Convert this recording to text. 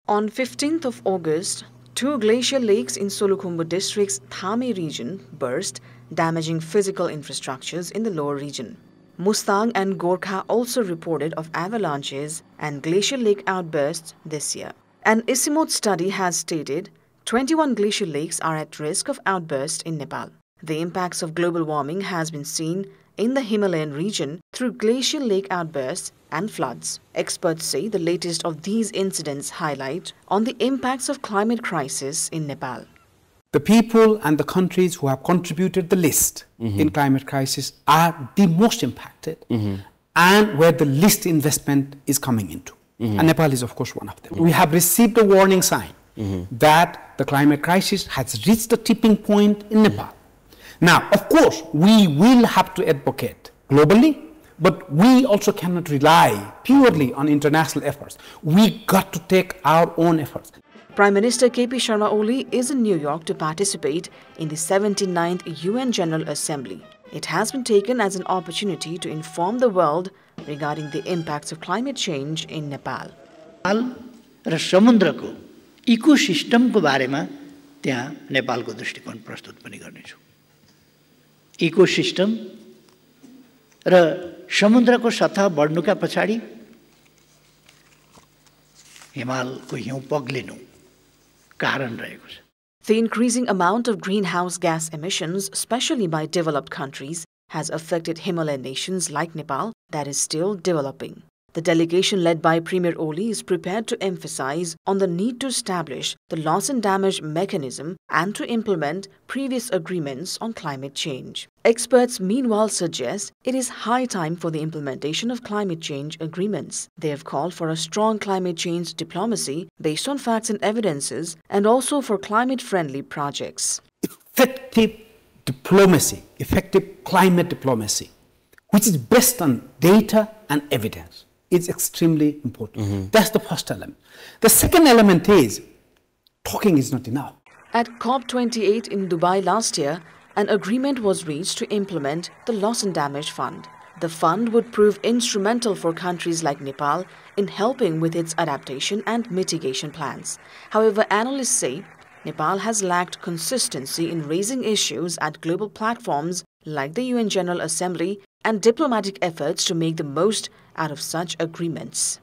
On 15th of August, two glacial lakes in Solukhumbu district's Thame region burst, damaging physical infrastructures in the lower region. Mustang and Gorkha also reported of avalanches and glacial lake outbursts this year. An Isimote study has stated 21 glacial lakes are at risk of outburst in Nepal. The impacts of global warming has been seen in the Himalayan region through glacial lake outbursts and floods. Experts say the latest of these incidents highlight on the impacts of climate crisis in Nepal. The people and the countries who have contributed the least in climate crisis are the most impacted and where the least investment is coming into. And Nepal is, of course, one of them. We have received a warning sign that the climate crisis has reached a tipping point in Nepal. Now, of course, we will have to advocate globally, but we also cannot rely purely on international efforts. We got to take our own efforts. Prime Minister KP Sharma Oli is in New York to participate in the 79th UN General Assembly. It has been taken as an opportunity to inform the world regarding the impacts of climate change in Nepal. र समुद्रको इकोसिस्टमको बारेमा त्यहाँ नेपालको दृष्टिकोण प्रस्तुत पनि गर्नेछु। Ecosystem र समुद्रको सतह बढ्नुका पछाडी हिमालको हिउँ पग्लिनु कारण रहेको छ। The increasing amount of greenhouse gas emissions, especially by developed countries, has affected Himalayan nations like Nepal that is still developing. The delegation led by Premier Oli is prepared to emphasize on the need to establish the loss and damage mechanism and to implement previous agreements on climate change. Experts meanwhile suggest it is high time for the implementation of climate change agreements. They have called for a strong climate change diplomacy based on facts and evidences and also for climate-friendly projects. Effective diplomacy, effective climate diplomacy, which is based on data and evidence, is extremely important. That's the first element. The second element is talking is not enough. At COP28 in Dubai last year, an agreement was reached to implement the Loss and Damage Fund. The fund would prove instrumental for countries like Nepal in helping with its adaptation and mitigation plans. However, analysts say Nepal has lacked consistency in raising issues at global platforms like the UN General Assembly and diplomatic efforts to make the most out of such agreements.